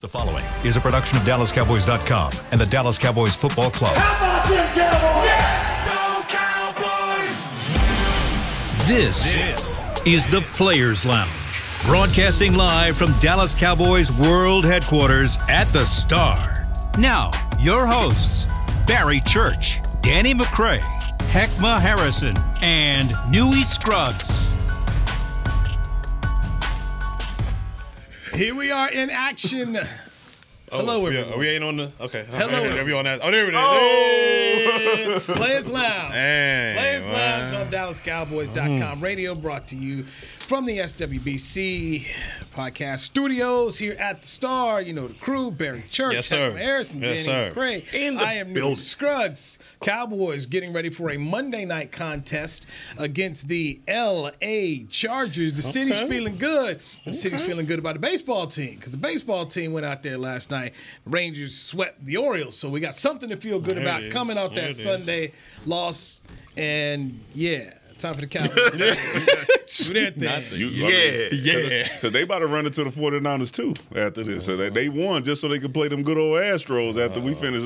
The following is a production of DallasCowboys.com and the Dallas Cowboys Football Club. How about them Cowboys? Yeah! Go Cowboys! This is the Players Lounge, broadcasting live from Dallas Cowboys World Headquarters at the Star. Now, your hosts, Barry Church, Danny McCray, Heckma Harrison, and Newey Scruggs. Here we are in action. Hello, everyone. Yeah, we ain't on the. Okay. Hello. Are we on that? Oh, there it is. Oh! Players Lounge. Hey, Players Lounge on DallasCowboys.com. Radio brought to you from the SWBC podcast studios here at the Star. You know the crew, Barry Church, Yes, sir. Heckma Harrison, Yes, Danny sir. McCray. I am Newey Scruggs. Cowboys getting ready for a Monday night contest against the L.A. Chargers. The city's feeling good. The city's feeling good about the baseball team because the baseball team went out there last night. The Rangers swept the Orioles, so we got something to feel good about coming out that Sunday loss. And, yeah, time for the Cowboys. Do their thing. Yeah. Because they about to run into the 49ers, too, after this. So they won just so they could play them good old Astros after we finish,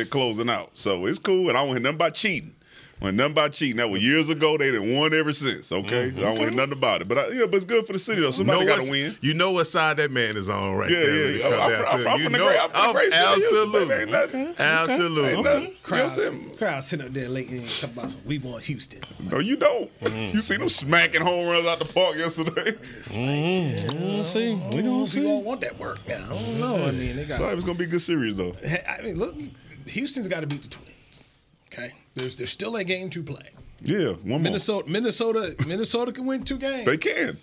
closing out. So it's cool, and I don't hear nothing about cheating. That was years ago. They done won ever since, okay? So I don't hear nothing about it. But, but it's good for the city, though. Somebody got to win. You know what side that man is on right there. I'm from the great city. Absolutely. Absolutely. Crowd sitting up there late and talking about some, we want Houston. No, you don't. You see them smacking home runs out the park yesterday. See, we don't see. We don't want that work now. I don't know. I mean, they got. So it was going to be a good series, though. I mean, look, Houston's got to beat the Twins. Okay, there's still a game to play. Yeah, one more. Minnesota can win 2 games. They can.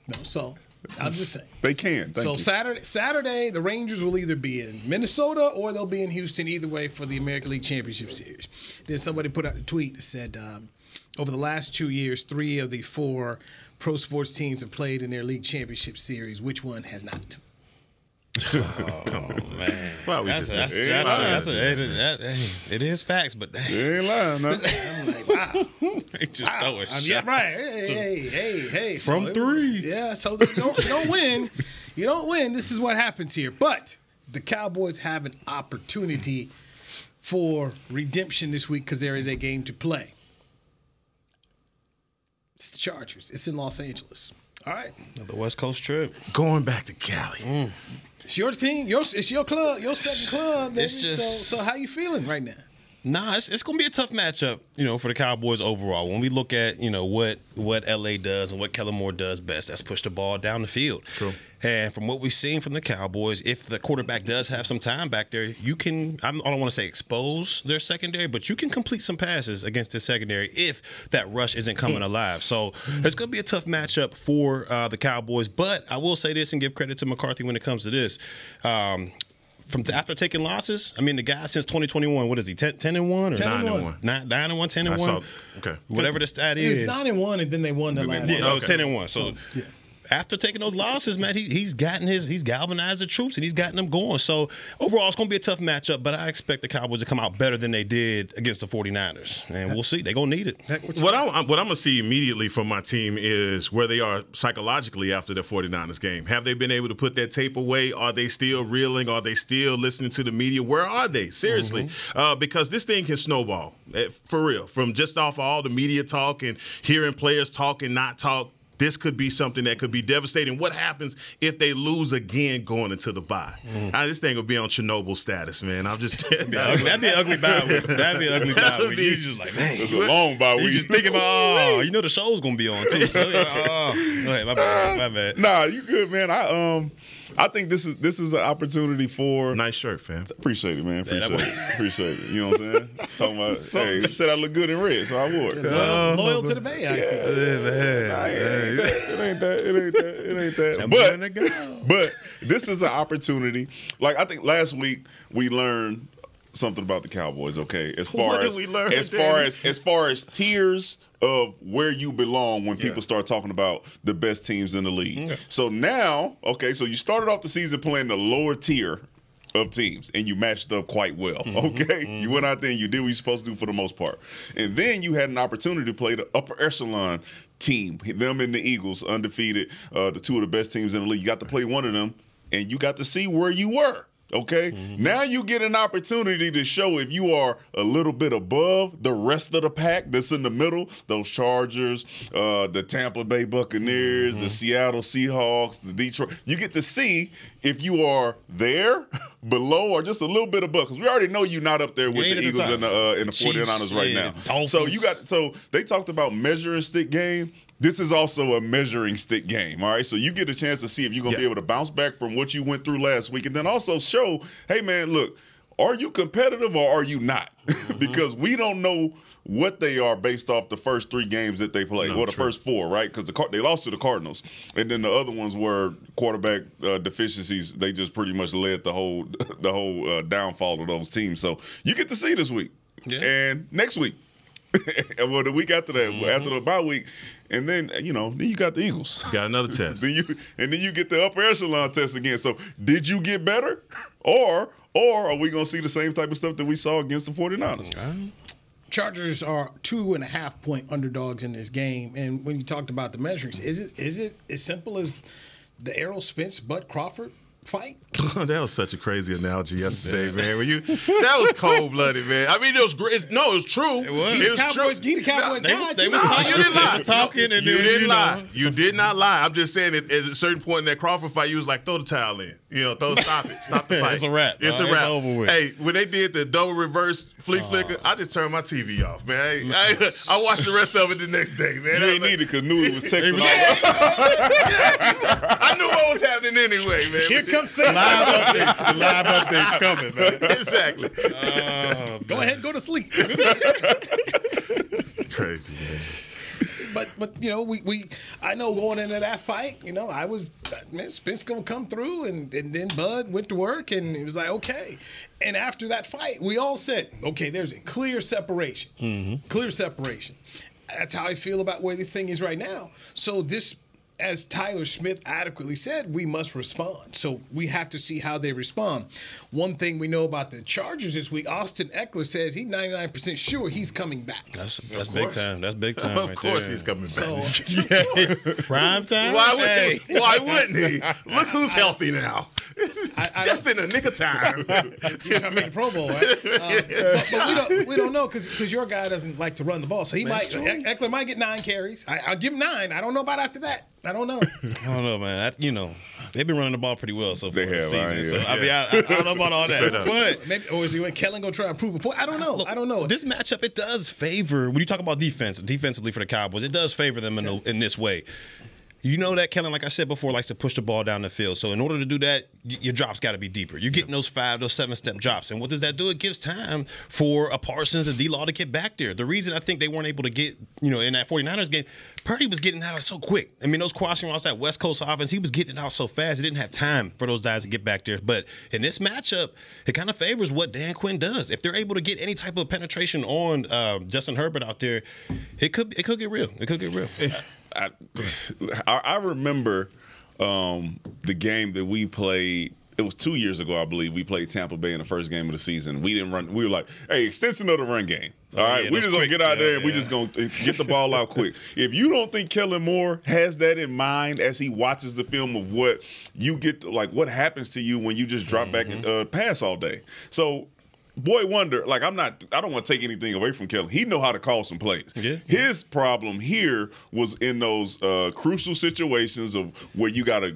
No, so I'm just saying They can. Thank you. Saturday, the Rangers will either be in Minnesota or they'll be in Houston. Either way for the American League Championship Series. Then somebody put out a tweet that said, over the last 2 years, 3 of the 4 pro sports teams have played in their league championship series. Which one has not? Oh man! Well, it is facts, but You ain't lying, no. I'm like, wow. they just throwing shots. Yeah, right. Hey. From 3. Yeah, so you don't win. You don't win. This is what happens here. But the Cowboys have an opportunity for redemption this week because there is a game to play. It's the Chargers. It's in Los Angeles. All right. The West Coast trip. Going back to Cali. It's your team. It's your club. Your second club. Baby. It's just so how you feeling right now? Nah, it's going to be a tough matchup, for the Cowboys overall. When we look at, what LA does and what Kellen Moore does best, that's push the ball down the field. True. And from what we've seen from the Cowboys, if the quarterback does have some time back there, you can, I don't want to say expose their secondary, but you can complete some passes against the secondary if that rush isn't coming alive. So it's going to be a tough matchup for the Cowboys. But I will say this and give credit to McCarthy when it comes to this. After taking losses, I mean, the guy since 2021, what is he, 10-1 or 9-1? 9-1, 10-1? Okay. Whatever the stat is. It's 9-1, and then they won the last. Yeah, so okay. 10-1. So yeah. After taking those losses, man, he's galvanized the troops and he's gotten them going. So overall, it's going to be a tough matchup, but I expect the Cowboys to come out better than they did against the 49ers. And we'll see. They're going to need it. What I'm going to see immediately from my team is where they are psychologically after the 49ers game. Have they been able to put that tape away? Are they still reeling? Are they still listening to the media? Where are they? Seriously. Because this thing can snowball, for real. From just off all the media talk and hearing players talk and not talk, this could be something that could be devastating. What happens if they lose again going into the bye? This thing will be on Chernobyl status, man. I'm just that'd be an ugly bye week. That'd be an ugly bye week. You just like, man, It's a long bye week. You just think about, the show's gonna be on too. So, my bad. Nah, you good, man. I think this is an opportunity for. nice shirt, fam. Appreciate it, man. Appreciate it. You know what I'm saying? Talking about, hey, said I look good in red, so I wore it. Loyal to the Bay, I see. It ain't that. But this is an opportunity. Like, I think last week we learned something about the Cowboys. Okay, as far as tiers of where you belong when people start talking about the best teams in the league. Yeah. So now, so you started off the season playing the lower tier of teams, and you matched up quite well, You went out there and you did what you're supposed to do for the most part. And then you had an opportunity to play the upper echelon team, them and the Eagles, undefeated, the 2 of the best teams in the league. You got to play one of them. and you got to see where you were. Okay, now you get an opportunity to show if you are a little bit above the rest of the pack that's in the middle, those Chargers, the Tampa Bay Buccaneers, the Seattle Seahawks, the Detroit. You get to see if you are there, below, or just a little bit above. Because we already know you're not up there with the Eagles and the 49ers right now. Dolphins. So they talked about measuring stick game. This is also a measuring stick game, all right? So you get a chance to see if you're going to be able to bounce back from what you went through last week, and then also show, hey, man, look, are you competitive or are you not? Because we don't know what they are based off the first 3 games that they played, or the first 4, right? Because they lost to the Cardinals, and then the other ones were quarterback deficiencies. They just pretty much led the whole downfall of those teams. So you get to see this week, and next week. Well, the week after that, after the bye week, and then then you got the Eagles. Got another test. then you get the upper echelon test again. So did you get better, or are we gonna see the same type of stuff that we saw against the 49ers? Chargers are 2.5-point underdogs in this game, and when you talked about the measurings, is it as simple as the Errol Spence Bud Crawford fight? That was such a crazy analogy yesterday, man. That was cold-blooded, man. I mean, it was great. No, it was true. It was true. The Cowboys died. They were talking, and you didn't lie. You did not lie. I'm just saying, at a certain point in that Crawford fight, you was like, throw the towel in. Stop it. Stop the fight. It's a wrap. It's a wrap. Over with. Hey, when they did the double reverse flea flicker, I just turned my TV off, man. I watched the rest of it the next day, man. You ain't need it because Newey was texting all I knew what was happening anyway, man. Here comes the live updates coming, man. Exactly. Go ahead, go to sleep. Crazy, man. But I know going into that fight, I was, Spence gonna come through, and then Bud went to work, and it was like, okay. And after that fight, we all said, okay, there's a clear separation. Clear separation. That's how I feel about where this thing is right now. So this, as Tyler Smith adequately said, we must respond. So we have to see how they respond. One thing we know about the Chargers this week, Austin Eckler says he's 99% sure he's coming back. That's big time. That's big time. Of course he's coming back. So, prime time. Why wouldn't he? Look who's healthy now. Just in the nick of time. You're trying to make a Pro Bowl, right? But we don't know because your guy doesn't like to run the ball. So Eckler might get 9 carries. I'll give him 9. I don't know about after that. I don't know. I don't know, man. They've been running the ball pretty well so far this season. Right? So I don't know about all that. But maybe, or is he when Kellen gonna try and prove a point? I don't know. I don't know. This matchup, it does favor, when you talk about defensively for the Cowboys, it does favor them in this way. You know that Kellen, like I said before, likes to push the ball down the field. So in order to do that, your drops got to be deeper. You're getting those 7-step drops. And what does that do? It gives time for a Parsons and D-Law to get back there. The reason I think they weren't able to get, in that 49ers game, Purdy was getting out so quick. I mean, those crossing routes, that West Coast offense, he was getting out so fast. He didn't have time for those guys to get back there. But in this matchup, it kind of favors what Dan Quinn does. If they're able to get any type of penetration on Justin Herbert out there, it could get real. It could get real. I remember the game that we played. It was 2 years ago, I believe. We played Tampa Bay in the first game of the season. We didn't run. We were like, hey, extension of the run game. All right, we just going to get out there and we just going to get the ball out quick. If you don't think Kellen Moore has that in mind as he watches the film of what you get, what happens to you when you just drop back and pass all day. So, boy wonder, I don't want to take anything away from Kellen. He know how to call some plays. Yeah. His problem here was in those crucial situations of where you gotta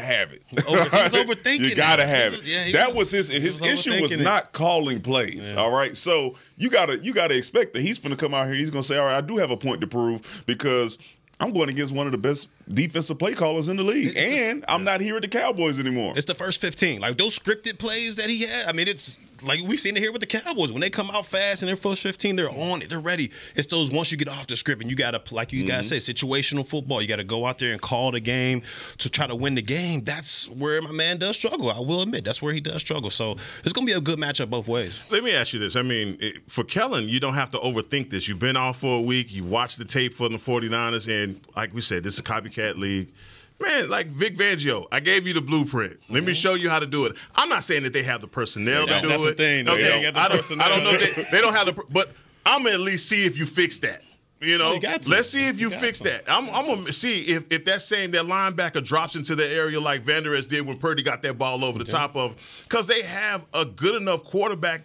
have it. He's overthinking. You gotta have it. Yeah, that was his issue was not calling plays. Yeah. All right. So you gotta expect that he's gonna come out here, he's gonna say, all right, I do have a point to prove because I'm going against one of the best defensive play callers in the league. I'm not here at the Cowboys anymore. It's the first 15. Those scripted plays that he had, I mean, it's like we've seen it here with the Cowboys. When they come out fast in their first 15, they're on it. They're ready. It's those once you get off the script and you got to, like you guys say, situational football. You got to go out there and call the game to try to win the game. That's where my man does struggle. I will admit, that's where he does struggle. So it's going to be a good matchup both ways. Let me ask you this. I mean, for Kellen, you don't have to overthink this. You've been off for a week. You watched the tape for the 49ers. And like we said, this is a copycat league. Man, like Vic Fangio, I gave you the blueprint. Let me show you how to do it. I'm not saying that they have the personnel to do that's it. The thing. Okay, I don't know if they don't have the. But I'm gonna at least see if you fix that. You know, you got to. let's see if you got fix some. that. I'm gonna see if that same that linebacker drops into the area like Van Der Esch did when Purdy got that ball over the top of, because they have a good enough quarterback.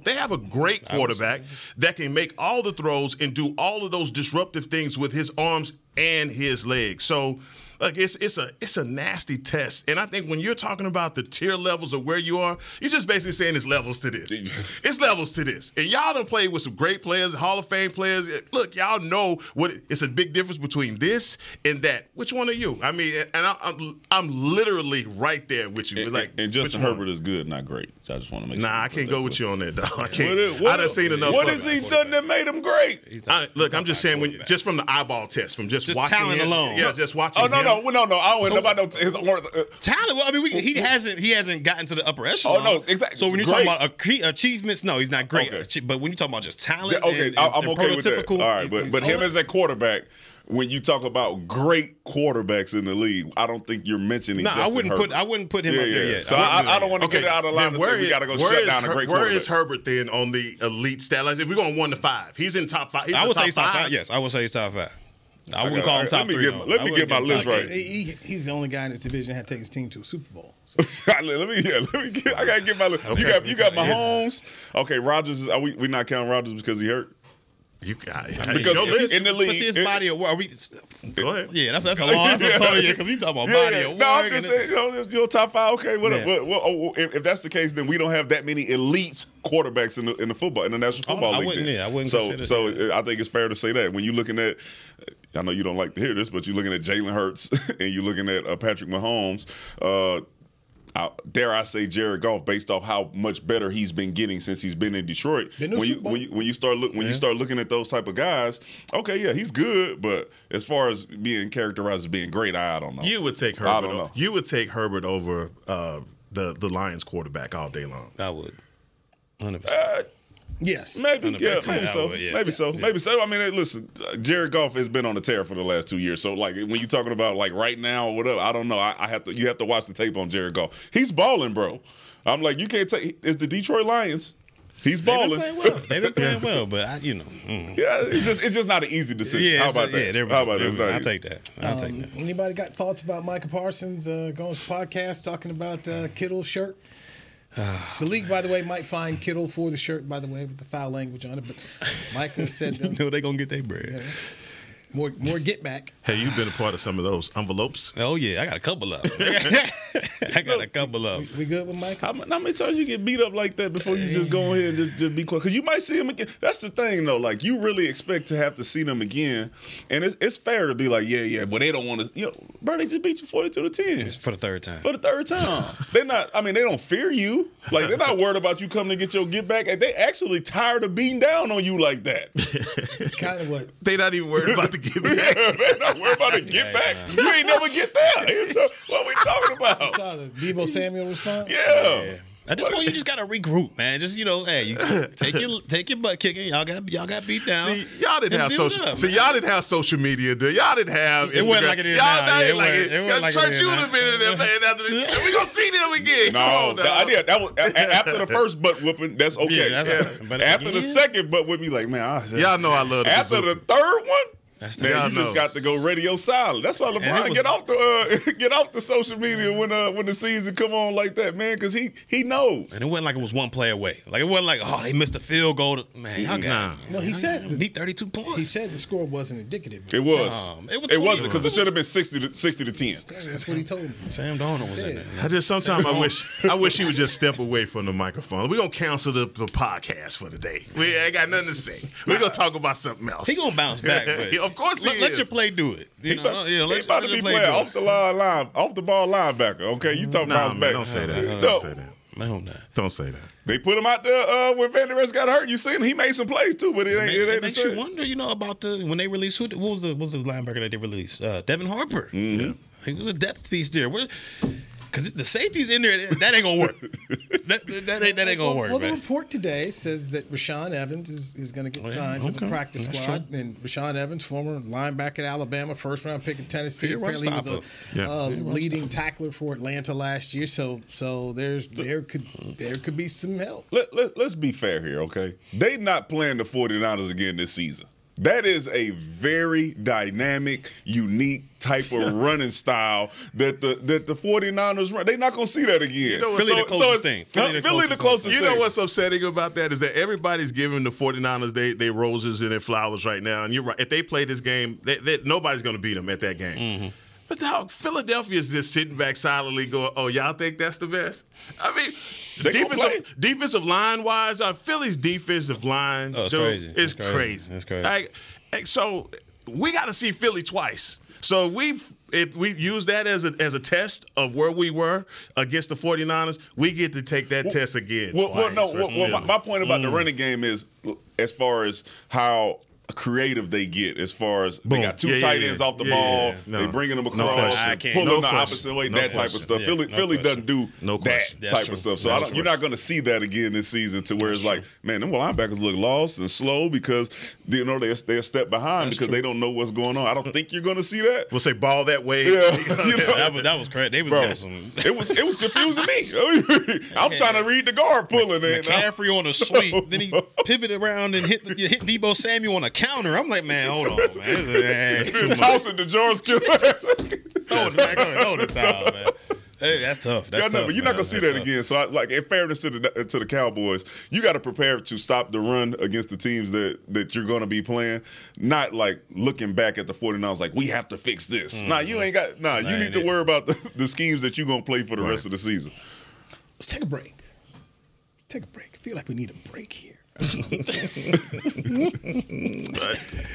They have a great quarterback that can make all the throws and do all of those disruptive things with his arms and his legs. So, like, it's a nasty test. And I think when you're talking about the tier levels of where you are, you're just basically saying it's levels to this. It's levels to this. And y'all done played with some great players, Hall of Fame players. Look, y'all know it's a big difference between this and that. Which one are you? I mean, and I'm literally right there with you. And Justin Herbert is good, not great. I just want to make sure. I can't go with you on that, dog. I can't. I done seen enough. What has he done that made him great? Look, I'm just saying, just from the eyeball test, from just watching talent him, alone. Yeah, just watching. No. I don't know about his Talent. Well, I mean, he hasn't gotten to the upper echelon. Oh no, exactly. So when you're talking about achievements, no, he's not great. Okay. But when you talk about just talent, I'm okay with that. All right, but him as a quarterback. When you talk about great quarterbacks in the league, I don't think you're mentioning. No, Justin Herbert. I wouldn't put him up there yet. So I don't want to get it out of line and say we got to go shut down a great quarterback. Where is Herbert then on the elite stat line? If we're going 1 to 5, he's in top 5. I would say he's top 5. Yes, I would say he's top 5. I wouldn't call him top 3. Let me get my list right. He's the only guy in this division that had to take his team to a Super Bowl. So. I gotta get my list. Okay, you got Mahomes. Okay, Rodgers is. We not counting Rodgers because he hurt. You got because your list in the league. But see, his body of work. Go ahead. Yeah, that's a long. That's a total. Because he's talking about body of work. No, I'm just saying. Your top 5. Okay, if that's the case, then we don't have that many elite quarterbacks in the football in the National Football League. I wouldn't. So I think it's fair to say that when you're looking at. I know you don't like to hear this, but you're looking at Jalen Hurts and you're looking at Patrick Mahomes. Dare I say Jared Goff, based off how much better he's been getting since he's been in Detroit. When you start looking at those type of guys, okay, yeah, he's good, but as far as being characterized as being great, I don't know. You would take Herbert. I don't know. You would take Herbert over the Lions quarterback all day long. I would, 100%. Yes, maybe so. I mean, listen, Jared Goff has been on the tear for the last 2 years. So, like, when you're talking about like right now or whatever, I don't know. You have to watch the tape on Jared Goff. He's balling, bro. I'm like, you can't take. It's the Detroit Lions. He's balling. They've been playing well, but Yeah, it's just not an easy decision. Yeah, how about that? How about that? I'll take that. Anybody got thoughts about Micah Parsons going to his podcast talking about Kittle's shirt? The league, by the way, might fine Kittle for the shirt, by the way, with the foul language on it. But Micah said, "You know they're gonna get their bread." More get back. Hey, you've been a part of some of those envelopes. Oh yeah, I got a couple of them. We good with Mike? How many times you get beat up like that before you just go ahead and just be quiet? Because you might see him again. That's the thing, though. Like, you really expect to have to see them again, and it's fair to be like, yeah, but they don't want to. You know, bro, they just beat you 42-10. It's for the third time. They're not. I mean, they don't fear you. Like, they're not worried about you coming to get your get back. They actually tired of beating down on you like that. It's kind of what they're not even worried about the get back. They're not worried about the get back. You ain't never get there. What we talking about? You saw the Deebo Samuel response? Yeah. At this point, you just gotta regroup, man. Just hey, you take your butt kicking. Y'all got beat down. See, y'all didn't have social media. Y'all didn't have. It wasn't like it is now. It wasn't like Church would have been in there playing after this. We gonna see them again. No, that was after the first butt whooping. That's okay. But after the second butt whooping, like, man, y'all know I love. After the third one. Man, you just got to go radio silent. That's why LeBron get off the social media when the season come on like that, man, because he knows. And it wasn't like it was one play away. Like, it wasn't like, oh, they missed a field goal. Man, y'all got No, he said beat 32 points. He said the score wasn't indicative. It was. It wasn't, because it should have been 60 to 10. That's what he told me. Sam Darnold was in there. Sometimes I wish he would just step away from the microphone. We're gonna cancel the podcast for the day. We ain't got nothing to say. We're gonna talk about something else. He gonna bounce back. Of course he is. Let your play do it. He about to be playing off the ball linebacker. Okay, you talking about back? Don't say that. Don't say that. They put him out there when Van Der Esch got hurt. You seen him? He made some plays too, but it ain't the same. You wonder, about when they released what was the linebacker that they released? Devin Harper. Mm-hmm. He was a depth piece there. Because the safety's in there, that ain't gonna work. that ain't gonna work. Well, man. the report today says that Rashaan Evans is going to get signed to the practice squad. True. And Rashaan Evans, former linebacker at Alabama, first round pick at Tennessee. Apparently, he was a leading tackler for Atlanta last year. So there could be some help. Let's be fair here, okay? They not playing the 49ers again this season. That is a very dynamic, unique type of running style that the 49ers run. They're not going to see that again. You know, Philly the closest thing. Philly the closest thing. You know what's upsetting about that is that everybody's giving the 49ers their roses and their flowers right now. And you're right. If they play this game, nobody's going to beat them at that game. Mm-hmm. But dog, Philadelphia is just sitting back silently going, oh, y'all think that's the best? I mean, defensive line-wise, Philly's defensive line it's crazy. It's crazy. It's crazy. So we got to see Philly twice. So if we use that as a test of where we were against the 49ers, we get to take that test again. My point about the running game is as far as how creative they get, as far as they got two tight ends off the ball, they bringing them across, pulling them the opposite way, that type of stuff. Philly doesn't do that type of stuff. So you're not going to see that again this season, to where it's like, man, them linebackers look lost and slow because they're a step behind because they don't know what's going on. I don't think you're going to see that. We'll say ball that way. Yeah, that was crazy. They was it was confusing me. I'm trying to read the guard pulling it. McCaffrey on a sweep, then he pivoted around and hit Debo Samuel on a counter. I'm like, man, hold on, man. Tossing to George Kittle. Throw the towel, man. Hey, that's tough. That's tough. But you're not gonna see that again. So, in fairness to the Cowboys, you got to prepare to stop the run against the teams that you're gonna be playing. Not like looking back at the 49ers like, we have to fix this. You ain't got. You need to worry about the schemes that you're gonna play for the rest of the season. Let's take a break. I feel like we need a break here.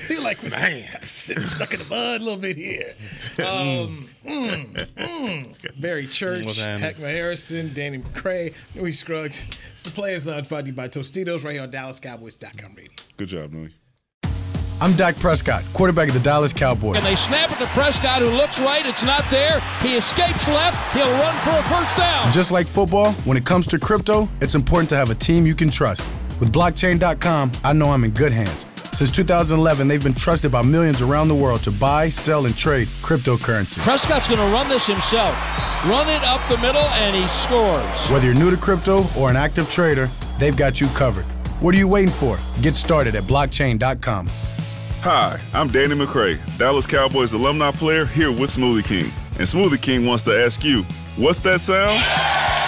Feel like we're sitting stuck in the mud a little bit here. Barry Church, Heckma Harrison, Danny McCray, Nui Scruggs. It's the Players Lounge brought to you by Tostitos right here on DallasCowboys.com radio. Good job, Nui. I'm Dak Prescott, quarterback of the Dallas Cowboys. And they snap it to Prescott, who looks right. It's not there. He escapes left. He'll run for a first down. Just like football, when it comes to crypto, it's important to have a team you can trust. With blockchain.com, I know I'm in good hands. Since 2011, they've been trusted by millions around the world to buy, sell, and trade cryptocurrency. Prescott's going to run this himself. Run it up the middle, and he scores. Whether you're new to crypto or an active trader, they've got you covered. What are you waiting for? Get started at blockchain.com. Hi, I'm Danny McCray, Dallas Cowboys alumni player here with Smoothie King. And Smoothie King wants to ask you, what's that sound?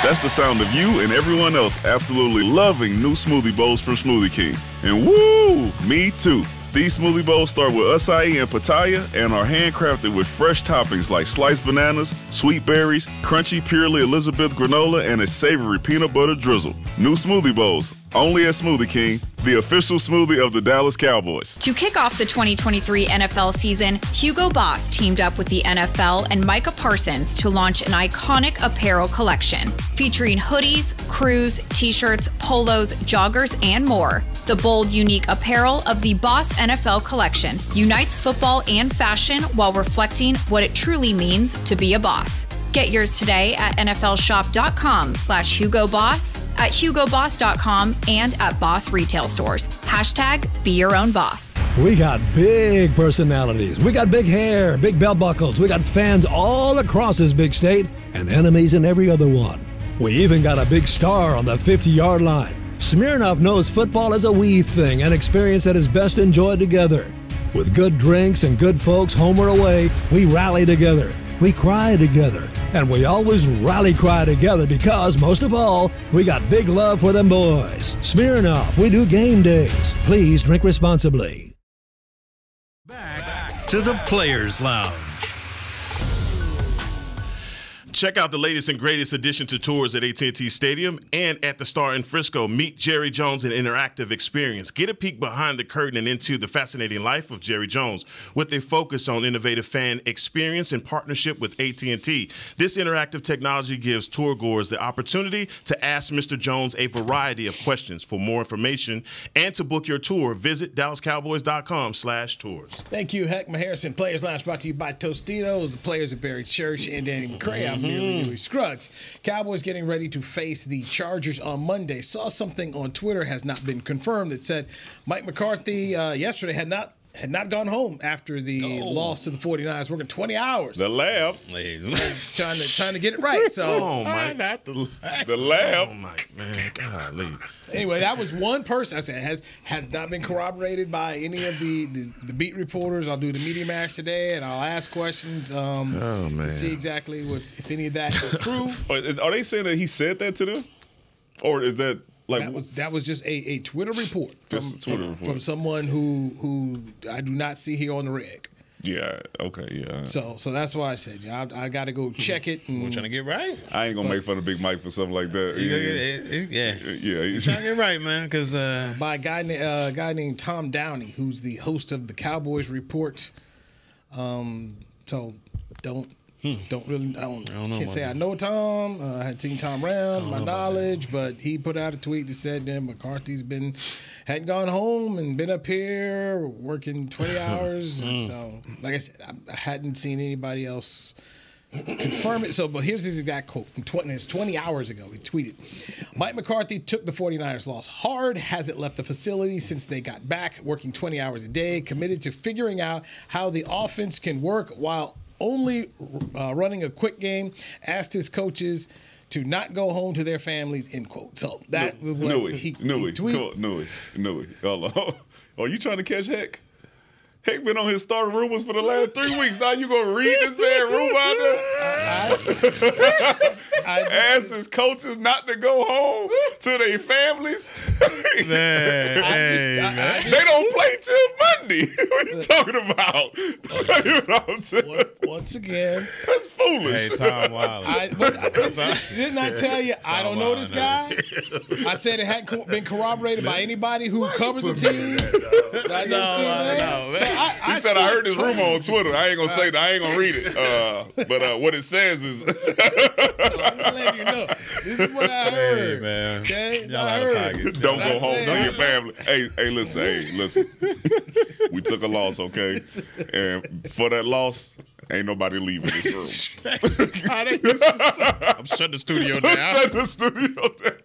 That's the sound of you and everyone else absolutely loving new smoothie bowls from Smoothie King. And woo, me too. These smoothie bowls start with acai and pitaya and are handcrafted with fresh toppings like sliced bananas, sweet berries, crunchy Purely Elizabeth granola, and a savory peanut butter drizzle. New smoothie bowls, only at Smoothie King, the official smoothie of the Dallas Cowboys. To kick off the 2023 NFL season, Hugo Boss teamed up with the NFL and Micah Parsons to launch an iconic apparel collection featuring hoodies, crews, t-shirts, polos, joggers, and more. The bold, unique apparel of the Boss NFL collection unites football and fashion while reflecting what it truly means to be a boss. Get yours today at nflshop.com/HugoBoss, at HugoBoss.com, and at Boss retail stores. #Be your own boss. We got big personalities. We got big hair, big belt buckles. We got fans all across this big state and enemies in every other one. We even got a big star on the 50-yard line. Smirnoff knows football is a we thing, an experience that is best enjoyed together. With good drinks and good folks home or away, we rally together. We cry together, and we always rally cry together because, most of all, we got big love for them boys. Smirnoff, we do game days. Please drink responsibly. Back to the Players Lounge. Check out the latest and greatest addition to tours at AT&T Stadium and at the Star in Frisco. Meet Jerry Jones, an interactive experience. Get a peek behind the curtain and into the fascinating life of Jerry Jones with a focus on innovative fan experience in partnership with AT&T. This interactive technology gives tourgoers the opportunity to ask Mr. Jones a variety of questions. For more information and to book your tour, visit DallasCowboys.com/tours. Thank you, Heckma Harrison. Players Lounge brought to you by Tostitos. The players are Barry Church and Danny McCray. I'm Nui Scruggs. Cowboys getting ready to face the Chargers on Monday. Saw something on Twitter, has not been confirmed, that said Mike McCarthy yesterday had not had not gone home after the loss to the 49ers, working 20 hours. The lab. Trying to get it right. So the lab. Oh my man, golly. Anyway, that was one person I said has not been corroborated by any of the beat reporters. I'll do the media match today, and I'll ask questions to see exactly if any of that is true. Are they saying that he said that to them, or is that like that was just a Twitter report from someone who I do not see here on the reg. Yeah. Okay. Yeah. So that's why I said I got to go check it. We're trying to get right. I ain't gonna make fun of Big Mike for something like that. He's trying to get right, man. Because by a guy named Tom Downey, who's the host of the Cowboys Report. So don't really. I don't know. Can't say I know Tom. I had seen Tom around, my knowledge, but he put out a tweet that said that McCarthy's hadn't gone home and been up here working 20 hours. So, like I said, I hadn't seen anybody else confirm it. So, but here's his exact quote from 20 hours ago. He tweeted, "Mike McCarthy took the 49ers loss hard, hasn't left the facility since they got back, working 20 hours a day, committed to figuring out how the offense can work while only running a quick game, asked his coaches to not go home to their families," end quote. So that was what he tweeted. Nui. Hold on. Oh, you trying to catch Heck? Heck been on his starting rumors for the last 3 weeks. Now you gonna read this man room out there? Ask his coaches not to go home to their families. Man, they don't play till Monday. What are you talking about? You know what I'm saying? Once again, that's foolish. Hey, Tom Wilder. Didn't I tell you I don't know this guy? I said it hadn't been corroborated by anybody who covers the team. He said I heard this rumor on Twitter. I ain't gonna say that. I ain't gonna read it. But what it says is. I'm letting you know. This is what I heard. Hey, man. Okay? Y'all out of pocket. Don't go home to your family. Hey, listen. We took a loss, okay? And for that loss, ain't nobody leaving this room. I'm shutting the studio down. Shut the studio down.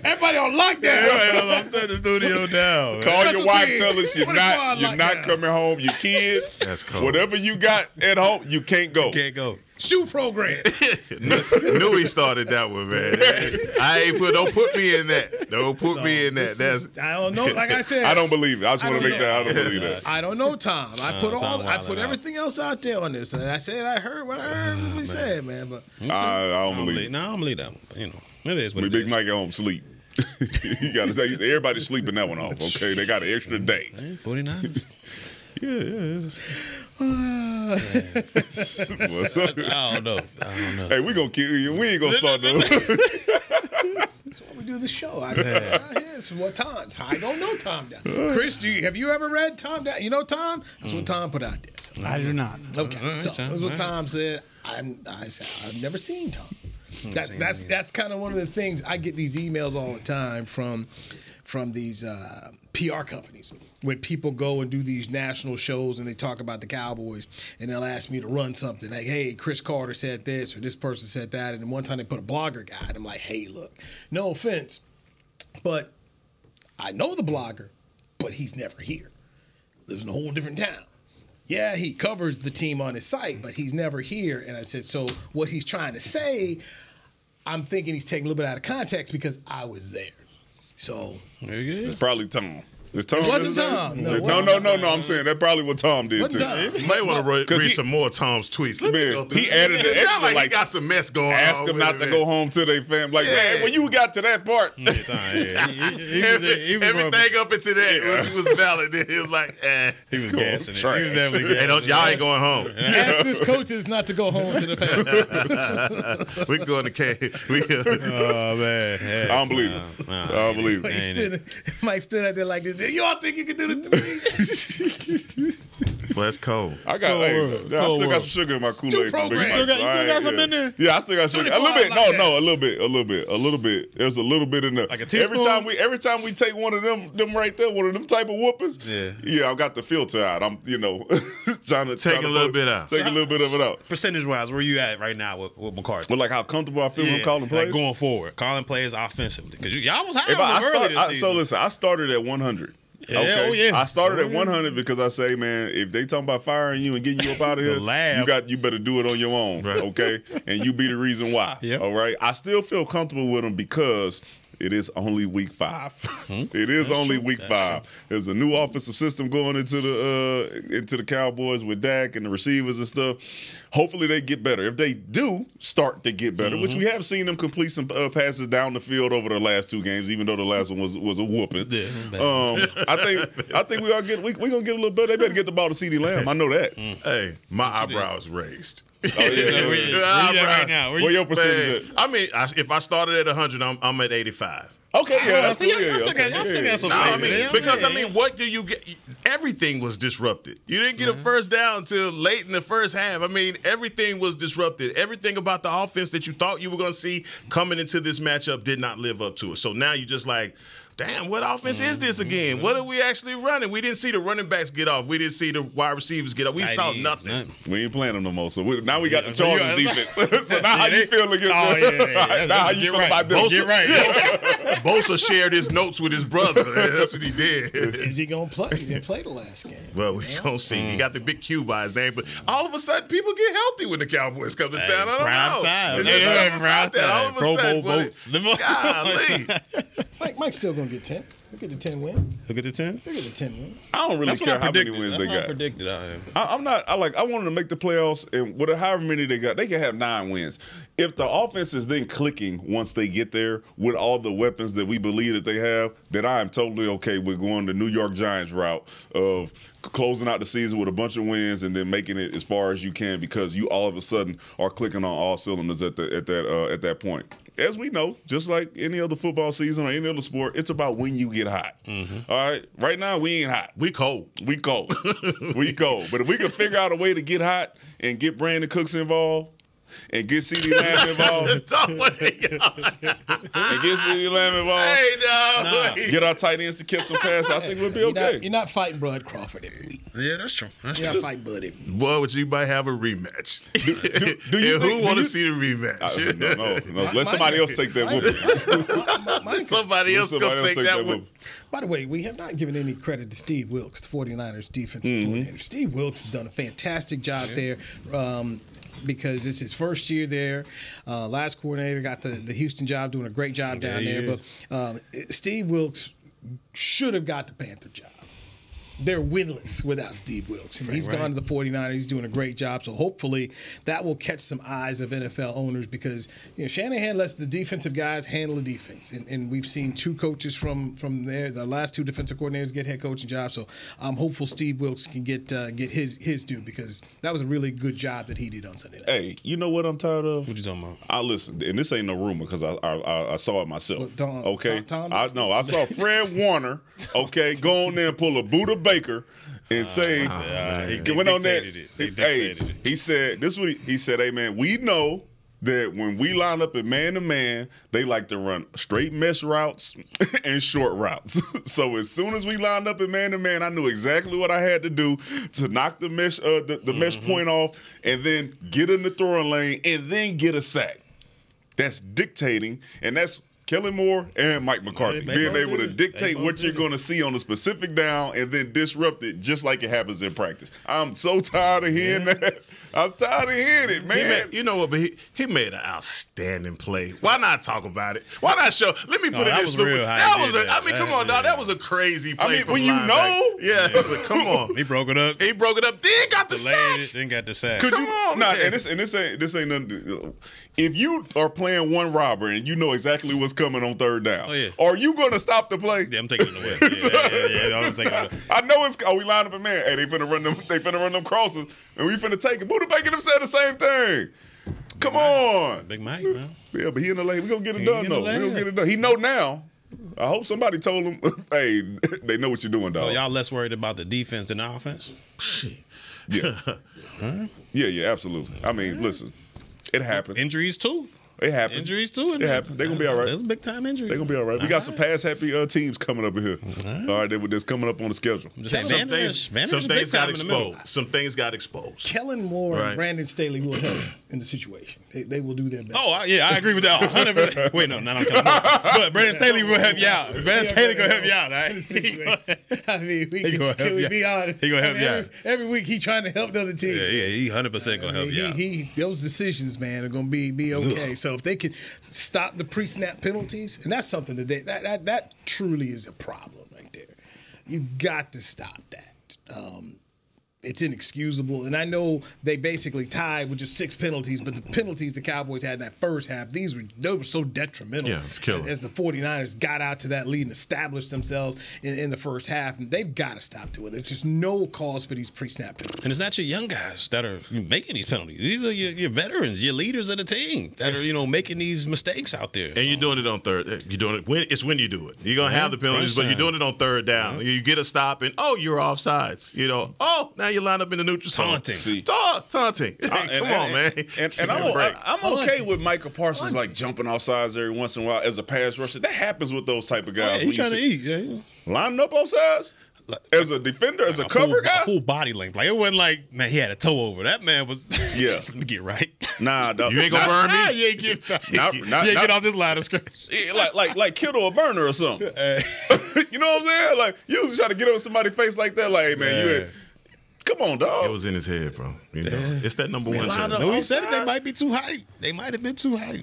Everybody on lockdown. I'm shutting the studio down. Call your wife, tell us you're not coming home. Your kids, that's cold. Whatever you got at home, you can't go. Can't go. Shoe program. Knew he started that one, man. Don't put me in that. Don't put me in that. I don't know. Like I said, I don't believe it. I just want to make that. I don't believe that. I don't know Tom. I put everything else out there on this. And I said I heard what I heard what he said, man. But I don't believe it. No, I don't believe that one. But, it is what it Big is. Mike at home sleep. You got to say everybody's sleeping that one off. Okay, they got an extra day. 49ers. What's up? I don't know. Hey, we gonna kill you. We ain't gonna start though. that's why we do the show. This is what Tom. I don't know Tom down. Chris, have you ever read Tom down? You know Tom? That's what Tom put out there. So. I do not. Okay, so that's what Tom said. I've never seen Tom. That's kind of one of the things. I get these emails all the time from these PR companies when people go and do these national shows and they talk about the Cowboys and they'll ask me to run something like, hey, Chris Carter said this or this person said that, and then one time they put a blogger guy and I'm like, hey, look, no offense, but I know the blogger, but he's never here. Lives in a whole different town. Yeah, he covers the team on his site, but he's never here. And I said, so what he's trying to say, I'm thinking he's taking a little bit out of context because I was there. So it's probably Tom. It wasn't Tom. No. I'm saying that's probably what Tom did too. You might want to read some more Tom's tweets. He added the extra. Like he got some mess going on. Ask him not to go home to their family. Like, man, when you got to that part, everything up into that was valid. He was like, he was gassing it. He was definitely gassing. Y'all ain't going home. Ask his coaches not to go home to the family. We going to K. Oh man, I don't believe it. I don't believe it. Mike stood out there like this. You all think you can do this to me? Well, that's cold. I still got some sugar in my Kool-Aid. You still got some in there? Yeah, I still got sugar. A little bit. No, a little bit. There's a little bit in there. Like a teaspoon? Every time we take one of them right there, one of them type of whoopers. Yeah, I got the filter out. I'm trying to take a little bit out. Take a little bit of it out. Percentage wise, where you at right now with McCarthy? But like how comfortable I feel when calling plays, like going forward, calling plays offensively because y'all was high on him early this season. So listen, I started at 100. Okay. Oh, yeah. I started at 100 because I say, man, if they talking about firing you and getting you up out of here, you better do it on your own, okay? And you be the reason why. Yep. All right. I still feel comfortable with them because it is only week 5. It is only week 5. There's a new offensive system going into the Cowboys with Dak and the receivers and stuff. Hopefully they get better. If they do start to get better, which we have seen them complete some passes down the field over the last 2 games, even though the last one was a whooping. Yeah, I think we gonna get a little better. They better get the ball to CeeDee Lamb. I know that. Hey, my eyebrows raised. Oh, yeah. Where you at right now? Where your percentage at? I mean, if I started at 100, I'm at 85. Okay, yeah, that's cool. Y'all still got some faith. Because what do you get? Everything was disrupted. You didn't get a first down until late in the first half. I mean, everything was disrupted. Everything about the offense that you thought you were going to see coming into this matchup did not live up to it. So now you're just like, damn, what offense is this again? What are we actually running? We didn't see the running backs get off. We didn't see the wide receivers get off. We saw nothing. We ain't playing them no more. So now we got the Chargers defense. So now how you feel against them? Now how you feel about them? Get right. Bosa shared his notes with his brother. That's what he did. Is he going to play? He didn't play the last game. Well, we going to see. He got the big Q by his name. But all of a sudden, people get healthy when the Cowboys come to town. I don't know. Prime time. All of a Pro sudden, Bowl votes. Golly. Mike's still going to get 10. He'll get the 10 wins. He'll get the 10? He'll get the 10 wins. I don't really care how many wins they got. I predicted I am. I'm not. I want them to make the playoffs, and whatever however many they got, they can have 9 wins. If the offense is then clicking once they get there with all the weapons that we believe that they have, then I am totally okay with going the New York Giants route of closing out the season with a bunch of wins and then making it as far as you can because you all of a sudden are clicking on all cylinders at that point. As we know, just like any other football season or any other sport, it's about when you get hot. All right? Right now, we ain't hot. We cold. We cold. We cold. But if we can figure out a way to get hot and get Brandon Cooks involved and get CeeDee Lamb involved. Get our tight ends to catch some passes. I think we'll be okay. You're not fighting Bud Crawford every week. Yeah, that's true. You're not fighting Bud every week. Boy, would you might have a rematch. Do you who want to see the rematch? No. Let somebody else take that whooping. Somebody else go take that whooping. By the way, we have not given any credit to Steve Wilks, the 49ers defensive coordinator. Steve Wilks has done a fantastic job there. Because it's his first year there. Last coordinator got the Houston job, doing a great job down there. But Steve Wilks should have got the Panther job. They're winless without Steve Wilks. And he's gone to the 49ers. He's doing a great job. So hopefully that will catch some eyes of NFL owners because Shanahan lets the defensive guys handle the defense. And we've seen 2 coaches from there, the last 2 defensive coordinators get head coaching jobs. So I'm hopeful Steve Wilks can get his due because that was a really good job that he did on Sunday night. Hey, you know what I'm tired of? What you talking about? I listen, and this ain't no rumor because I saw it myself. Well, I saw Fred Warner, go on there and pull a Buda Baker and say, he went on there. He said, this week, he said, hey, man, we know that when we line up in man-to-man, they like to run straight mesh routes and short routes. So as soon as we lined up in man-to-man, I knew exactly what I had to do to knock the mesh mesh point off and then get in the throwing lane and then get a sack. That's dictating, and that's Kellen Moore and Mike McCarthy being able to dictate what you're going to see on a specific down and then disrupt it just like it happens in practice. I'm so tired of hearing that. I'm tired of hearing it, man. You know what? But he made an outstanding play. Why not talk about it? Why not show? Let me put it in stupid. Come on, dog. That was a crazy play. When you know, but come on. He broke it up. Then got the sack. Then got the sack. Come on, and this ain't nothing. If you are playing one robber and you know exactly what's coming on third down, are you going to stop the play? Yeah, I'm taking it away. I know it's. We line up a man. Hey, they finna run them crosses, and we finna take it. Buda Baker them said the same thing. Come on, Big Mike, man. Yeah, but he in the lane. We gonna get it done though. We gonna get it done. He know now. I hope somebody told him, hey, they know what you're doing, dog. So y'all less worried about the defense than the offense? Yeah. Yeah, absolutely. I mean, listen. It happened. Injuries too. It happened. Injuries too. It happened. They're gonna be all right. Those big time injuries. They're gonna be all right. We got some pass happy teams coming up in here. All right, that's coming up on the schedule. Some things got exposed. Some things got exposed. Kellen Moore and Brandon Staley will help in the situation. They will do their best. Oh, yeah, I agree with that 100%. Wait, no, not on Kellen Moore. But Brandon Staley will help you out. Brandon Staley gonna help you out, all right? I mean, can we be honest? He gonna help you out. Every week he trying to help the other team. Yeah, he 100% gonna help you out. Those decisions, man, are gonna be okay. So if they can stop the pre-snap penalties, and that's something that truly is a problem right there. You got to stop that. It's inexcusable. And I know they basically tied with just 6 penalties, but the penalties the Cowboys had in that first half, those were so detrimental. Yeah, it's killing. As the 49ers got out to that lead and established themselves in the first half, and they've got to stop doing it. There's just no cause for these pre-snap penalties. And it's not your young guys that are making these penalties. These are your veterans, your leaders of the team that are, making these mistakes out there. And you're doing it on third. You're doing it when you do it. You're gonna have the penalties, but you're doing it on third down. You get a stop, and you're offsides. Now you line up in the neutral zone. Taunting. Hey, come on, man. And I'm okay with Micah Parsons jumping off sides every once in a while as a pass rusher. That happens with those type of guys. He's trying to eat. Lining up off sides as a defender, as a cover guy. Full body length. It wasn't like, man, he had a toe over. That man was. Yeah. Let me get right. Nah, dog. You ain't gonna burn me. You ain't get off this line of scrimmage. Like Kittle or Burner or something. You know what I'm saying? Like you usually try to get on somebody's face like that. Like, hey man, you ain't. Come on, dog. It was in his head, bro. It's that number one chance. No, he said it. They might be too high. They might have been too high.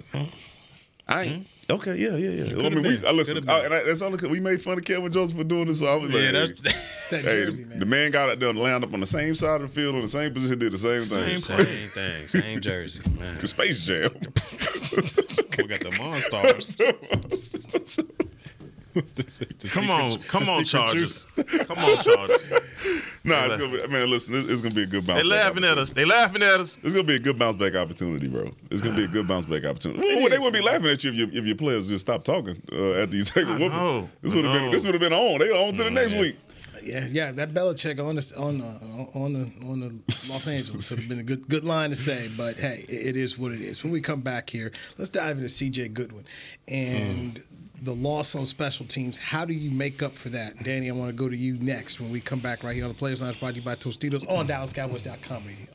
I ain't. Okay, yeah. I mean, listen, that's only because we made fun of Kevin Joseph for doing this. So I was that jersey, man. The man got out there and landed up on the same side of the field on the same position, did the same thing. Same jersey, man. The Space Jam. We got the Monstars. Come on, Chargers. Come on, Chargers. It's gonna be, man. Listen, it's gonna be a good bounce. They laughing at us. It's gonna be a good bounce back opportunity, bro. It's gonna be a good bounce back opportunity. They wouldn't be laughing at you if your players just stopped talking after you take a whooping. This would have been on. They on to the next week. Yeah, that Belichick on the Los Angeles would have been a good line to say, but hey, it is what it is. When we come back here, let's dive into C.J. Goodwin and the loss on special teams. How do you make up for that? Danny, I want to go to you next when we come back right here on the Players Lounge, brought to you by Tostitos on DallasCowboys.com radio.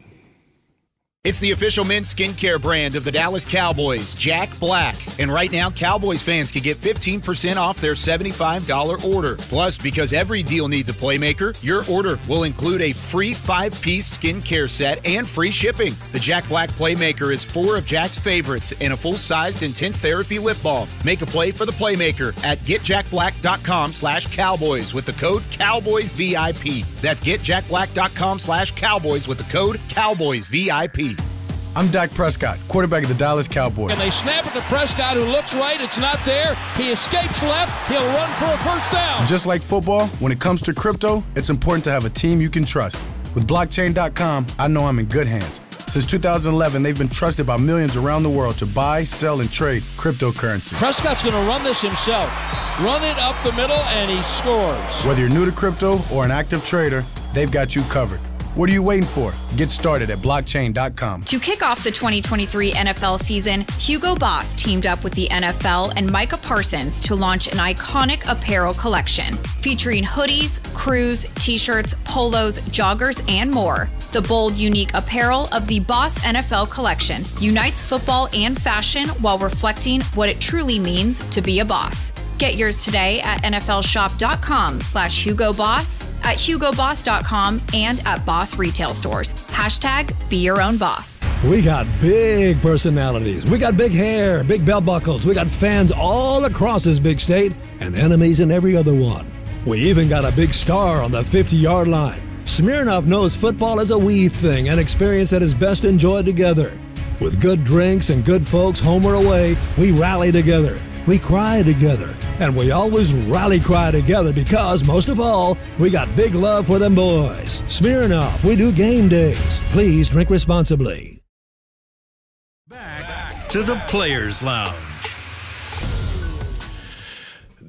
It's the official men's skincare brand of the Dallas Cowboys, Jack Black. And right now, Cowboys fans can get 15% off their $75 order. Plus, because every deal needs a playmaker, your order will include a free 5-piece skincare set and free shipping. The Jack Black Playmaker is 4 of Jack's favorites and a full-sized intense therapy lip balm. Make a play for the playmaker at getjackblack.com/Cowboys with the code CowboysVIP. That's getjackblack.com/Cowboys with the code CowboysVIP. I'm Dak Prescott, quarterback of the Dallas Cowboys. And they snap it to Prescott, who looks right. It's not there. He escapes left. He'll run for a first down. Just like football, when it comes to crypto, it's important to have a team you can trust. With blockchain.com, I know I'm in good hands. Since 2011, they've been trusted by millions around the world to buy, sell, and trade cryptocurrency. Prescott's going to run this himself. Run it up the middle, and he scores. Whether you're new to crypto or an active trader, they've got you covered. What are you waiting for? Get started at blockchain.com. To kick off the 2023 NFL season, Hugo Boss teamed up with the NFL and Micah Parsons to launch an iconic apparel collection featuring hoodies, crews, t-shirts, polos, joggers, and more. The bold, unique apparel of the Boss NFL collection unites football and fashion while reflecting what it truly means to be a boss. Get yours today at nflshop.com/HugoBoss, at HugoBoss.com, and at Boss retail stores. #Be your own boss. We got big personalities. We got big hair, big belt buckles. We got fans all across this big state and enemies in every other one. We even got a big star on the 50-yard line. Smirnoff knows football is a we thing, an experience that is best enjoyed together. With good drinks and good folks home or away, we rally together. We cry together, and we always rally cry together because, most of all, we got big love for them boys. Smirnoff, we do game days. Please drink responsibly. Back to the Players Lounge.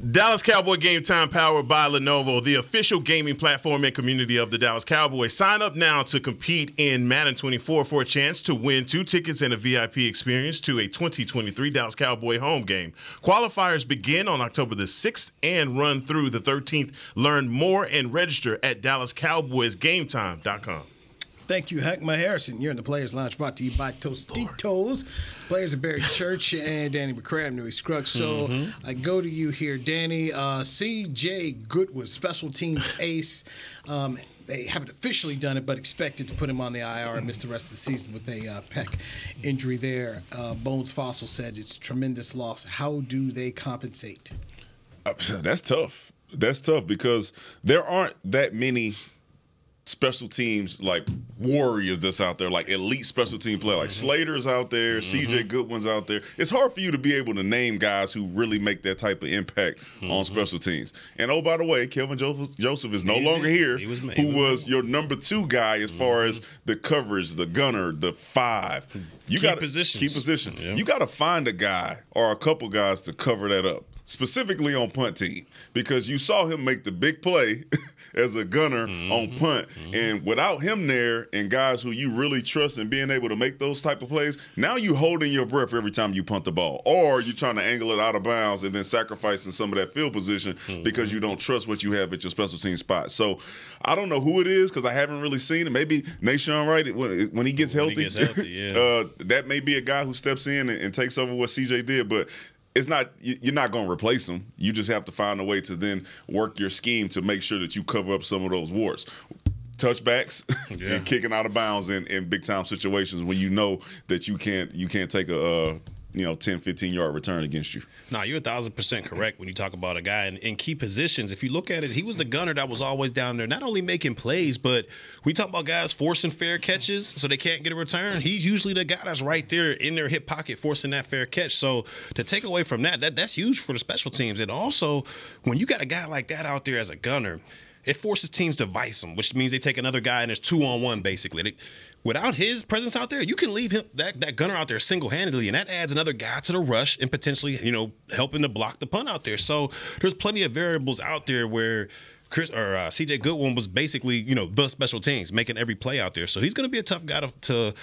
Dallas Cowboy Game Time powered by Lenovo, the official gaming platform and community of the Dallas Cowboys. Sign up now to compete in Madden 24 for a chance to win 2 tickets and a VIP experience to a 2023 Dallas Cowboy home game. Qualifiers begin on October the 6th and run through the 13th. Learn more and register at DallasCowboysGameTime.com. Thank you, Heckma Harrison. You're in the Players Lounge, brought to you by Tostitos. Players of Barry Church and Danny McCray, Newey Scruggs. So I go to you here, Danny. C.J. Goodwin, special teams ace. They haven't officially done it, but expected to put him on the IR and miss the rest of the season with a pec injury there. Bones Fossil said it's a tremendous loss. How do they compensate? That's tough. That's tough because there aren't that many special teams like warriors that's out there, like elite special team player, like Slater's out there, CJ Goodwin's out there. It's hard for you to be able to name guys who really make that type of impact on special teams. And oh, by the way, Kelvin Joseph is no longer here, who was your number 2 guy as far as the coverage, the gunner, the 5. You got to keep position. Yeah. You got to find a guy or a couple guys to cover that up, specifically on punt team, because you saw him make the big play as a gunner on punt. And without him there and guys who you really trust and being able to make those type of plays, now you holding your breath every time you punt the ball. Or you're trying to angle it out of bounds and then sacrificing some of that field position because you don't trust what you have at your special team spot. So I don't know who it is because I haven't really seen it. Maybe Nashawn Wright, when he gets healthy, that may be a guy who steps in and takes over what CJ did. But it's not, you're not going to replace them. You just have to find a way to then work your scheme to make sure that you cover up some of those warts. Touchbacks and kicking out of bounds in big time situations when you know that you can't take a 10, 15-yard return against you. Nah, you're 1,000% correct when you talk about a guy in key positions. If you look at it, he was the gunner that was always down there, not only making plays, but we talk about guys forcing fair catches so they can't get a return. He's usually the guy that's right there in their hip pocket forcing that fair catch. So to take away from that's huge for the special teams. And also, when you got a guy like that out there as a gunner, it forces teams to vice him, which means they take another guy and it's 2-on-1 basically. Without his presence out there, you can leave him that gunner out there single-handedly, and that adds another guy to the rush and potentially, helping to block the punt out there. So there's plenty of variables out there where C.J. Goodwin was basically, the special teams, making every play out there. So he's going to be a tough guy to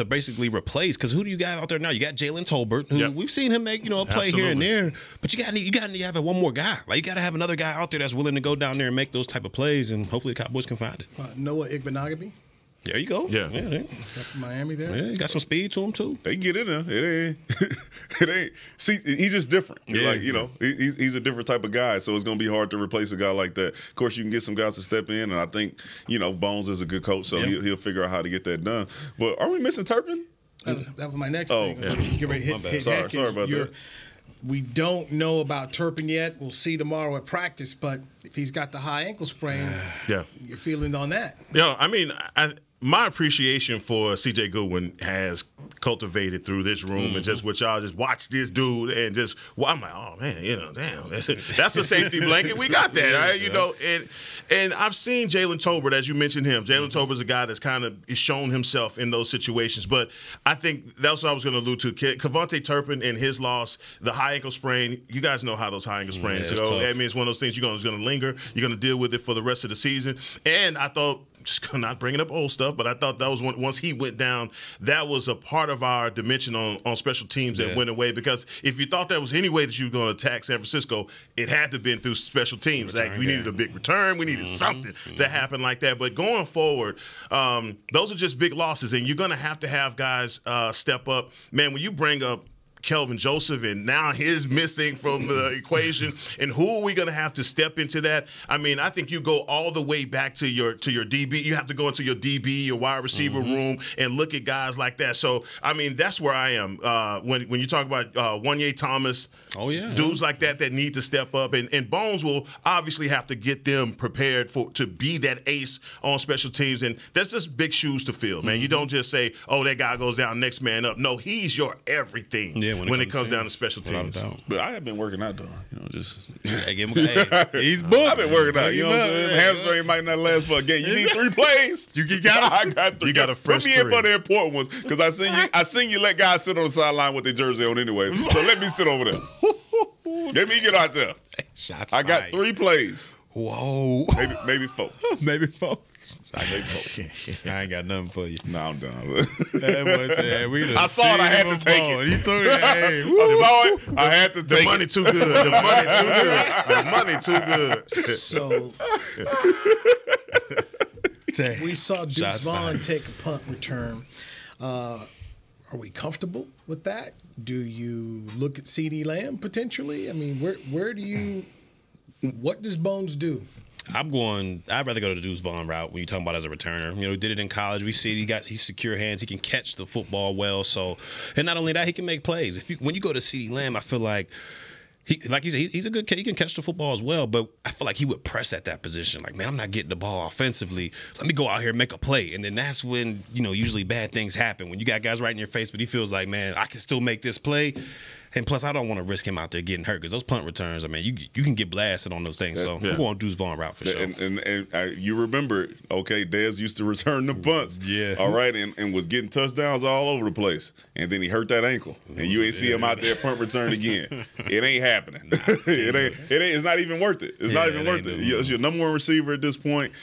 basically replace. Because who do you got out there now? You got Jalen Tolbert, who we've seen him make, a play here and there. But you got to have one more guy. Like, you got to have another guy out there that's willing to go down there and make those type of plays, and hopefully the Cowboys can find it. Noah Igbenogany? There you go. Yeah. Miami there. Yeah, he got some speed to him too. They get in there. It ain't. See, he's just different. Yeah. He's a different type of guy. So it's gonna be hard to replace a guy like that. Of course, you can get some guys to step in, and I think Bones is a good coach, so he'll figure out how to get that done. But are we missing Turpin? That was my next thing. Yeah. Get ready to hit sorry about that. We don't know about Turpin yet. We'll see tomorrow at practice. But if he's got the high ankle sprain, you're feeling on that. Yeah, I mean, my appreciation for C.J. Goodwin has cultivated through this room and just what y'all just watch this dude and just, I'm like, oh man, damn, that's a safety blanket. We got that, right? And I've seen Jalen Tolbert, as you mentioned him. Jalen Tolbert's a guy that's kind of shown himself in those situations. But I think that's what I was going to allude to. Kevontae Turpin and his loss, the high ankle sprain. You guys know how those high ankle sprains go. I mean, it's one of those things you're going to linger. You're going to deal with it for the rest of the season. And I thought, just not bringing up old stuff, but I thought that was once he went down, that was a part of our dimension on special teams that went away. Because if you thought that was any way that you were going to attack San Francisco, it had to have been through special teams. Like we needed a big return, we needed something to happen like that. But going forward, those are just big losses, and you're going to have guys step up. Man, when you bring up Kelvin Joseph, and now his missing from the equation. And who are we going to have to step into that? I mean, I think you go all the way back to your DB. You have to go into your DB, your wide receiver room, and look at guys like that. So, I mean, that's where I am. When you talk about Wanye Thomas, dudes like that need to step up. And Bones will obviously have to get them prepared to be that ace on special teams. And that's just big shoes to fill, man. You don't just say, oh, that guy goes down, next man up. No, he's your everything. Yeah. When it comes down to special teams. But I have been working out, though. He's booked. I've been working out. You know what I'm saying? Hamstring might not last for a game. You need 3 plays. I got 3. You got a fresh 3. Put me in for the important ones because I seen you let guys sit on the sideline with their jersey on anyway. So let me sit over there. Let me get out there. Shots I got fired. 3 plays. Whoa. Maybe 4. Maybe 4. I ain't got nothing for you. No, I'm done. That boy said, I saw it. I had to take it. He threw it. Hey, I saw it. I had to take The money too good. The money too good. The money too good. So we saw Deuce Vaughn take a punt return. Are we comfortable with that? Do you look at CeeDee Lamb potentially? I mean, where do you? What does Bones do? I'd rather go to the Deuce Vaughn route when you're talking about as a returner. He did it in college. We see he's secure hands. He can catch the football well. So, and not only that, he can make plays. When you go to CeeDee Lamb, I feel like like you said, he's a good kid. He can catch the football as well, but I feel like he would press at that position. Like, man, I'm not getting the ball offensively. Let me go out here and make a play. And then that's when, usually bad things happen. When you got guys right in your face, but he feels like, man, I can still make this play. And plus, I don't want to risk him out there getting hurt because those punt returns, I mean, you can get blasted on those things. So we're going to Deuce Vaughn route for sure. And you remember, okay, Dez used to return the punts. Yeah. All right, and was getting touchdowns all over the place. And then he hurt that ankle. And you ain't see him out there punt return again. It ain't happening. It's not even worth it. It's not even worth it. It's your number 1 receiver at this point.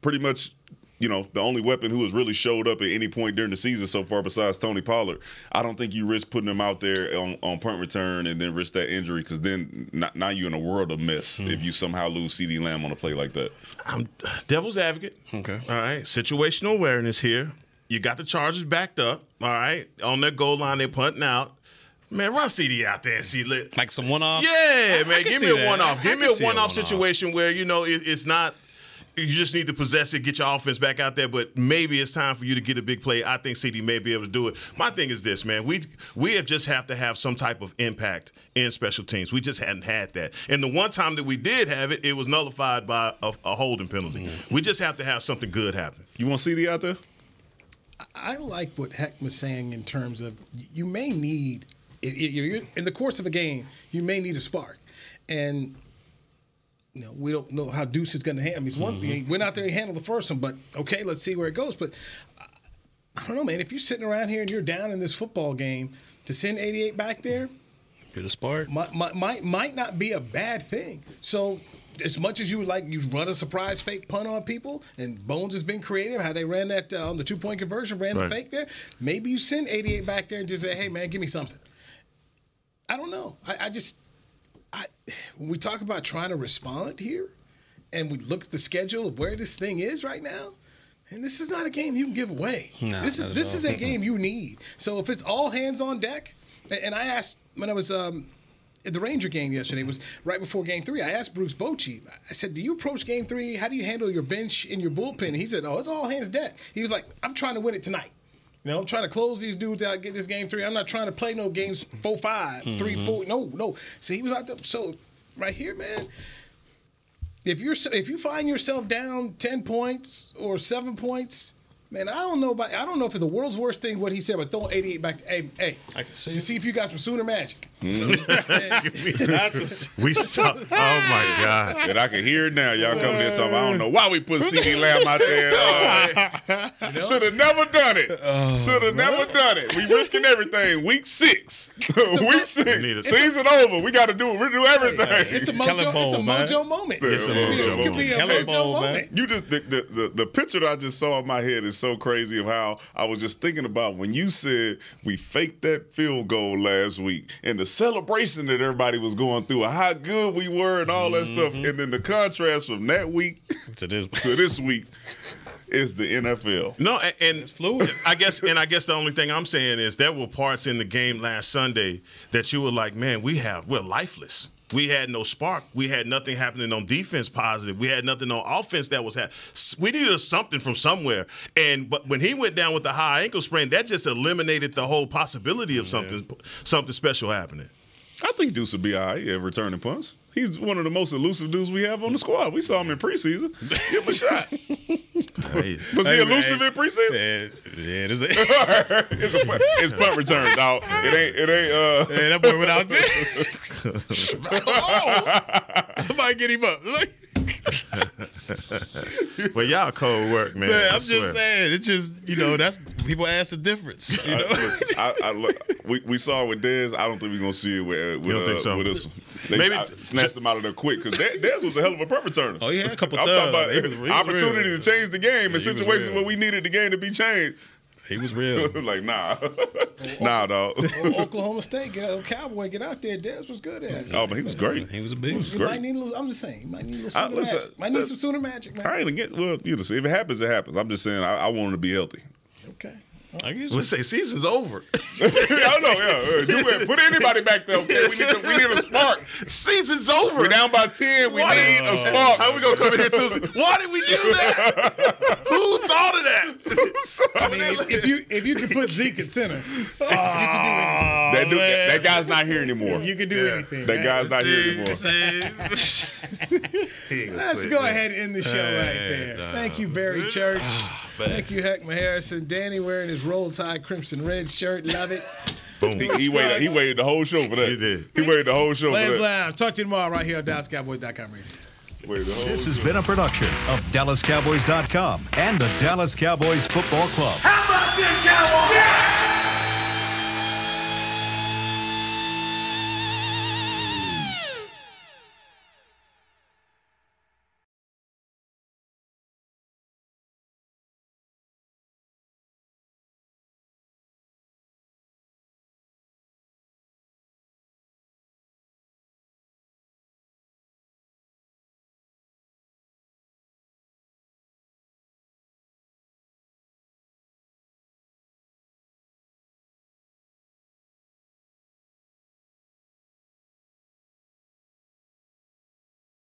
Pretty much, the only weapon who has really showed up at any point during the season so far besides Tony Pollard. I don't think you risk putting him out there on punt return and then risk that injury because then now you're in a world of mess if you somehow lose CeeDee Lamb on a play like that. I'm devil's advocate. Okay. All right. Situational awareness here. You got the Chargers backed up. All right. On their goal line, they're punting out. Man, run CD out there and see lit. Like some one-offs? Yeah, man. Give me a one-off. Give me a one-off situation situation where, it's not – you just need to possess it, get your offense back out there, but maybe it's time for you to get a big play. I think CD may be able to do it. My thing is this, man. We have just have to have some type of impact in special teams. We just hadn't had that. And the one time that we did have it, it was nullified by a holding penalty. We just have to have something good happen. You want CD out there? I like what Heck was saying in terms of you may need, in the course of a game, you may need a spark. And we don't know how Deuce is going to handle. I mean, it's one thing. He went out there, he handled the first one, but okay, let's see where it goes. But I don't know, man. If you're sitting around here and you're down in this football game, to send 88 back there, get a spark, might not be a bad thing. So as much as you would like, you run a surprise fake punt on people, and Bones has been creative, how they ran that on the 2-point conversion, ran the fake there. Maybe you send 88 back there and just say, hey, man, give me something. I don't know. When we talk about trying to respond here and we look at the schedule of where this thing is right now, and this is not a game you can give away. This is a game you need. So if it's all hands on deck, and I asked when I was at the Ranger game yesterday, it was right before game 3, I asked Bruce Bochy, I said, do you approach game 3, how do you handle your bench and your bullpen? And he said, oh, it's all hands deck. He was like, I'm trying to win it tonight. I'm trying to close these dudes out, get this game 3. I'm not trying to play no games 4-5, 3-4. No. So he was out there. So right here, man, if you find yourself down 10 points or 7 points, man, I don't know if it's the world's worst thing what he said, but throwing 88 back to hey, I can see to see if you got some Sooner magic. We saw. Oh my God! And I can hear it now. Y'all come here talking. I don't know why we put CeeDee Lamb out there. Should have never done it. Should have never done it. We risking everything. Week 6. Week 6. Season over. We got to do it. We do everything. It's a mojo moment. It's a It could be a mojo moment. You just the picture that I just saw in my head is so crazy of how I was just thinking about when you said we faked that field goal last week and the celebration that everybody was going through, how good we were and all that stuff, and then the contrast from that week to this week is the NFL. No, and it's fluid. I guess the only thing I'm saying is there were parts in the game last Sunday that you were like, man, we're lifeless. We had no spark. We had nothing happening on defense positive. We had nothing on offense that was happening. We needed something from somewhere. But when he went down with the high ankle sprain, that just eliminated the whole possibility of something special happening. I think Deuce will be all right at returning punts. He's one of the most elusive dudes we have on the squad. We saw him in preseason. Give him a shot. Was he elusive in preseason? Yeah, it is. It's punt return, dog. It ain't. That boy went out there. Somebody get him up. Well, y'all cold work, man. I'm just saying. It just, that's people ask the difference. We saw it with Dez. I don't think we're gonna see it with this one. Maybe snatched him out of there quick because Dez was a hell of a punt returner. Oh, yeah, a couple I'm times. talking about opportunity to change the game in situations real. where we needed the game to be changed. He was real. Like, nah, dog. Oklahoma State, Cowboy, get out there. Dez was good at it. Oh, but he was great. He was a big. I'm just saying, he might need a little sooner magic. Might need some sooner magic, man. I ain't against. Well, see, if it happens, it happens. I'm just saying, I want him to be healthy. Okay. I guess we'll say season's over. I know, yeah. Put anybody back there, okay? We need a spark. Season's over. We're down by 10. We need a spark. How we gonna come in here Tuesday? Why did we do that? Who thought of that? I mean, if you could put Zeke at center, you could do anything. That guy's not here anymore. You can do anything. That guy's not here anymore. Let's go ahead and end the show right there. Thank you, Barry Church. Thank you, Heckma Harrison. Danny wearing his Roll Tide Crimson Red shirt. Love it. Boom. He waited the whole show for that. He did. He waited the whole show for that. Lounge. Talk to you tomorrow right here on DallasCowboys.com radio. This has been a production of DallasCowboys.com and the Dallas Cowboys Football Club. How about this,